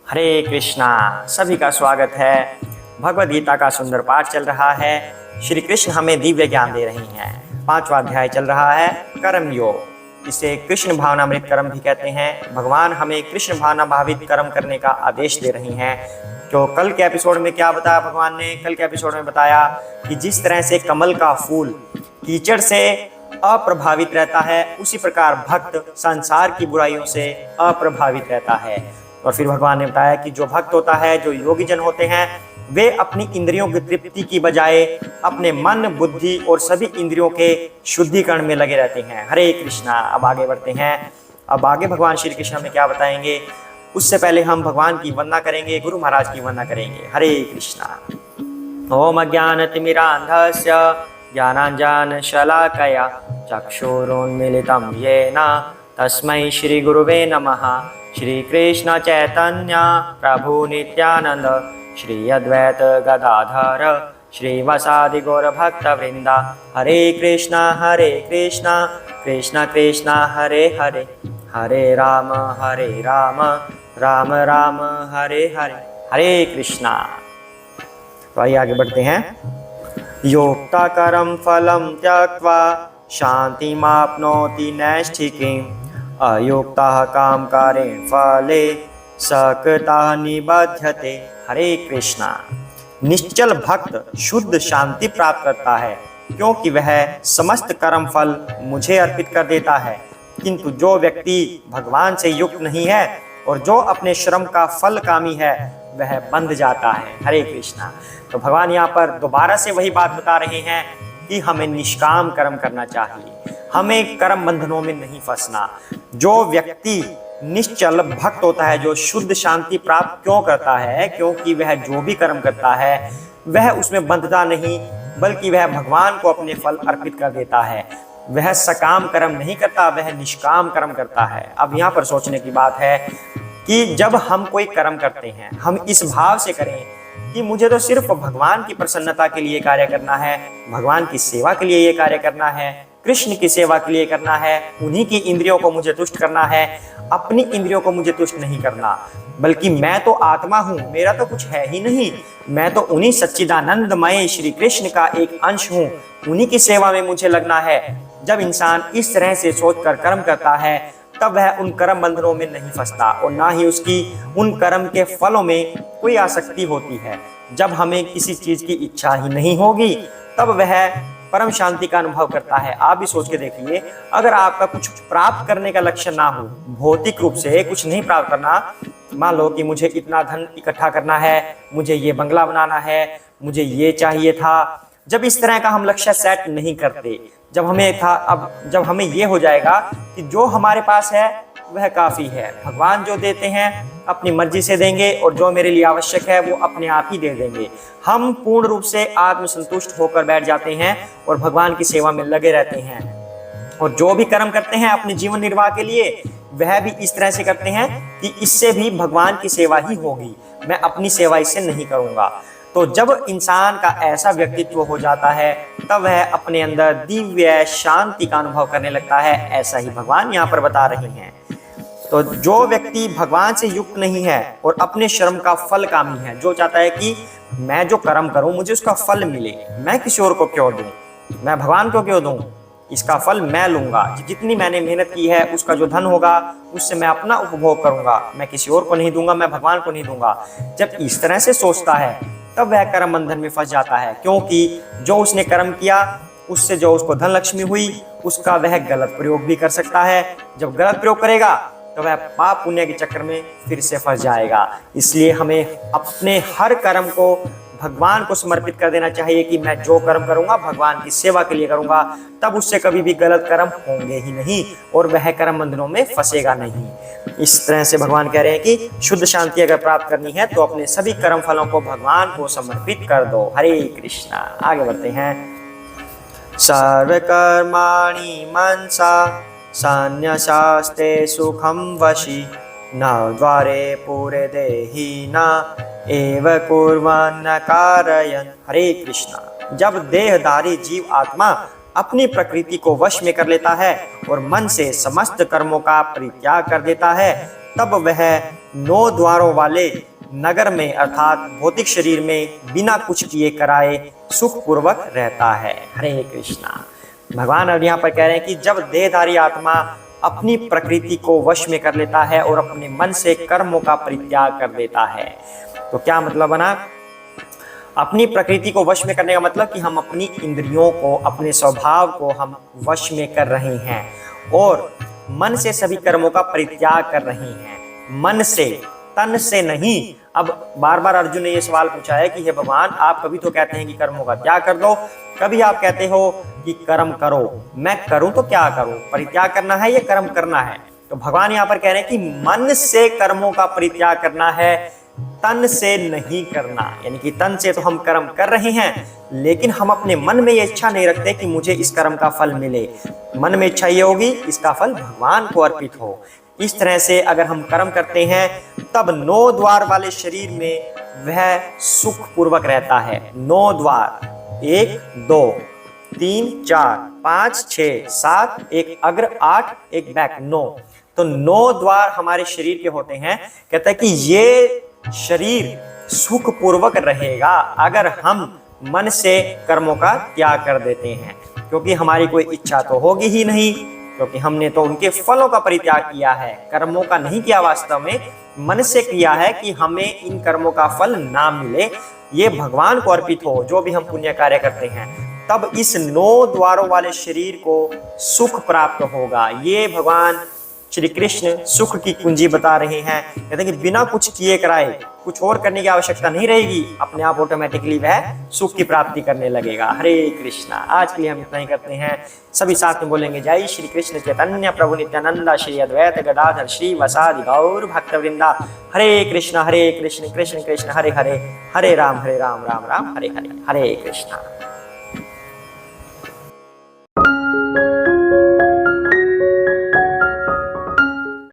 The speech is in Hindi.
हरे कृष्णा। सभी का स्वागत है। भगवद गीता का सुंदर पाठ चल रहा है। श्री कृष्ण हमें दिव्य ज्ञान दे रही हैं। 5वां अध्याय चल रहा है कर्म योग। इसे कृष्ण भावनामृत कर्म भी कहते हैं। भगवान हमें कृष्ण भावना भावित कर्म करने का आदेश दे रही हैं। तो कल के एपिसोड में क्या बताया भगवान ने? कल के एपिसोड में बताया कि जिस तरह से कमल का फूल कीचड़ से अप्रभावित रहता है, उसी प्रकार भक्त संसार की बुराइयों से अप्रभावित रहता है। और फिर भगवान ने बताया कि जो भक्त होता है, जो योगी जन होते हैं, वे अपनी इंद्रियों की तृप्ति की बजाय अपने मन, बुद्धि और सभी इंद्रियों के शुद्धिकरण में लगे रहते हैं। हरे कृष्णा। अब आगे बढ़ते हैं। अब आगे भगवान श्री कृष्ण हमें क्या बताएंगे, उससे पहले हम भगवान की वंदना करेंगे, गुरु महाराज की वंदना करेंगे। हरे कृष्णा। ओम अज्ञानतिमिरान्धस्य ज्ञानाञ्जनशलाकया चक्षुरुन्मीलितं येन तस्मै श्री गुरुवे नमः। श्री कृष्ण चैतन्य प्रभु नित्यानंद श्री अद्वैत गदाधर श्रीवासादि गौर भक्त वृंदा। हरे कृष्णा कृष्णा कृष्णा हरे हरे, हरे राम राम राम हरे हरे। हरे कृष्णा। तो आइए आगे बढ़ते हैं। योक्ता करम फलम त्यक्त्वा शांतिमाप्नोति नैष्ठिकीम् अयोक्ता काम कारेण फले सकता निबध्यते। हरे कृष्णा। निश्चल भक्त शुद्ध शांति प्राप्त करता है, क्योंकि वह समस्त कर्म फल मुझे अर्पित कर देता है। किंतु जो व्यक्ति भगवान से युक्त नहीं है और जो अपने श्रम का फल कामी है, वह बंध जाता है। हरे कृष्णा। तो भगवान यहाँ पर दोबारा से वही बात बता रहे हैं कि हमें निष्काम कर्म करना चाहिए, हमें कर्म बंधनों में नहीं फंसना। जो व्यक्ति निश्चल भक्त होता है, जो शुद्ध शांति प्राप्त क्यों करता है? क्योंकि वह जो भी कर्म करता है वह उसमें बंधता नहीं, बल्कि वह भगवान को अपने फल अर्पित कर देता है। वह सकाम कर्म नहीं करता, वह निष्काम कर्म करता है। अब यहाँ पर सोचने की बात है कि जब हम कोई कर्म करते हैं, हम इस भाव से करें कि मुझे तो सिर्फ भगवान की प्रसन्नता के लिए कार्य करना है, भगवान की सेवा के लिए ये कार्य करना है, कृष्ण की सेवा के लिए करना है, उन्हीं की इंद्रियों को मुझे तुष्ट करना है, अपनी इंद्रियों को मुझे तुष्ट नहीं करना। बल्कि मैं तो आत्मा हूँ, मेरा तो कुछ है ही नहीं, मैं तो उन्हीं सच्चिदानंदमय श्री कृष्ण का एक अंश हूँ, उन्हीं की सेवा में मुझे लगना है। जब इंसान इस तरह से सोचकर कर्म करता है, तब वह उन कर्म बंधनों में नहीं फंसता और ना ही उसकी उन कर्म के फलों में कोई आसक्ति होती है। जब हमें किसी चीज की इच्छा ही नहीं होगी, तब वह परम शांति का अनुभव करता है। आप भी सोच के देखिए, अगर आपका कुछ प्राप्त करने का लक्ष्य ना हो, भौतिक रूप से कुछ नहीं प्राप्त करना, मान लो कि मुझे इतना धन इकट्ठा करना है, मुझे ये बंगला बनाना है, मुझे ये चाहिए था, जब इस तरह का हम लक्ष्य सेट नहीं करते, जब हमें ये हो जाएगा कि जो हमारे पास है वह काफी है, भगवान जो देते हैं अपनी मर्जी से देंगे और जो मेरे लिए आवश्यक है वो अपने आप ही दे देंगे, हम पूर्ण रूप से आत्मसंतुष्ट होकर बैठ जाते हैं और भगवान की सेवा में लगे रहते हैं। और जो भी कर्म करते हैं अपने जीवन निर्वाह के लिए, वह भी इस तरह से करते हैं कि इससे भी भगवान की सेवा ही होगी, मैं अपनी सेवा इससे नहीं करूंगा। तो जब इंसान का ऐसा व्यक्तित्व हो जाता है, तब वह अपने अंदर दिव्य शांति का अनुभव करने लगता है। ऐसा ही भगवान यहाँ पर बता रहे हैं। तो जो व्यक्ति भगवान से युक्त नहीं है और अपने श्रम का फल कामी है, जो चाहता है कि मैं जो कर्म करूं मुझे उसका फल मिले, मैं किसी और को क्यों दूं, मैं भगवान को क्यों दूं, इसका फल मैं लूंगा, जितनी मैंने मेहनत की है उसका जो धन होगा उससे मैं अपना उपभोग करूंगा, मैं किसी और को नहीं दूंगा, मैं भगवान को नहीं दूंगा। जब इस तरह से सोचता है, तब वह कर्म बंधन में फंस जाता है, क्योंकि जो उसने कर्म किया उससे जो उसको धन लक्ष्मी हुई, उसका वह गलत प्रयोग भी कर सकता है। जब गलत प्रयोग करेगा तो वह पाप पुण्य के चक्कर में फिर से फंस जाएगा। इसलिए हमें अपने हर कर्म को भगवान को समर्पित कर देना चाहिए कि मैं जो कर्म करूंगा भगवान की सेवा के लिए करूंगा, तब उससे कभी भी गलत कर्म होंगे ही नहीं और वह कर्म बंधनों में फंसेगा नहीं। इस तरह से भगवान कह रहे हैं कि शुद्ध शांति अगर प्राप्त करनी है तो अपने सभी कर्म फलों को भगवान को समर्पित कर दो। हरे कृष्णा। आगे बढ़ते हैं। सर्व कर्माणि मनसा संन्यसास्ते सुखम वशी न द्वारे पूरे देहि न एव कुर्वन्न कारयन्। हरे कृष्णा। जब देहधारी जीव आत्मा अपनी प्रकृति को वश में कर लेता है और मन से समस्त कर्मों का परित्याग कर देता है, तब वह 9 द्वारों वाले नगर में अर्थात भौतिक शरीर में बिना कुछ किए कराए सुखपूर्वक रहता है। हरे कृष्णा। भगवान अब यहाँ पर कह रहे हैं कि जब देहधारी आत्मा अपनी प्रकृति को वश में कर लेता है और अपने मन से कर्मों का परित्याग कर देता है, तो क्या मतलब बना? अपनी प्रकृति को वश में करने का मतलब कि हम अपनी इंद्रियों को, अपने स्वभाव को हम वश में कर रहे हैं और मन से सभी कर्मों का परित्याग कर रहे हैं। मन से, तन से नहीं। अब बार बार अर्जुन ने यह सवाल पूछा है कि हे भगवान, आप कभी तो कहते हैं कि कर्मों का त्याग कर दो, कभी आप कहते हो कि कर्म करो। मैं करूं तो क्या करूं? परित्याग करना है या कर्म करना है? तो भगवान यहाँ पर कह रहे हैं कि मन से कर्मों का परित्याग करना है, तन से नहीं करना। यानी कि तन से तो हम कर्म कर रहे हैं, लेकिन हम अपने मन में ये इच्छा नहीं रखते कि मुझे इस कर्म का फल मिले। मन में इच्छा ये होगी इसका फल भगवान को अर्पित हो। इस तरह से अगर हम कर्म करते हैं तब 9 द्वार वाले शरीर में वह सुख पूर्वक रहता है। 9 द्वार, 1 2 3 4 5 6 7, एक अग्र 8, एक बैक 9। तो 9 द्वार हमारे शरीर के होते हैं। कहता है कि ये शरीर सुख पूर्वक रहेगा अगर हम मन से कर्मों का त्याग कर देते हैं, क्योंकि हमारी कोई इच्छा तो होगी ही नहीं, क्योंकि हमने तो उनके फलों का परित्याग किया है, कर्मों का नहीं किया। वास्तव में मन से किया है कि हमें इन कर्मों का फल ना मिले, ये भगवान को अर्पित हो। जो भी हम पुण्य कार्य करते हैं तब इस 9 द्वारों वाले शरीर को सुख प्राप्त होगा। ये भगवान श्री कृष्ण सुख की कुंजी बता रहे हैं। कहते हैं कि बिना कुछ किए कराए, कुछ और करने की आवश्यकता नहीं रहेगी, अपने आप ऑटोमेटिकली वह सुख की प्राप्ति करने लगेगा। हरे कृष्णा। आज के लिए हम इतना ही करते हैं। सभी साथ में बोलेंगे जय श्री कृष्ण चैतन्य प्रभु नित्यानंदा श्री अद्वैत गदाधर श्री वसादि गौर भक्तवृंदा। हरे कृष्ण कृष्ण कृष्ण हरे हरे, हरे राम राम राम हरे हरे, हरे कृष्णा।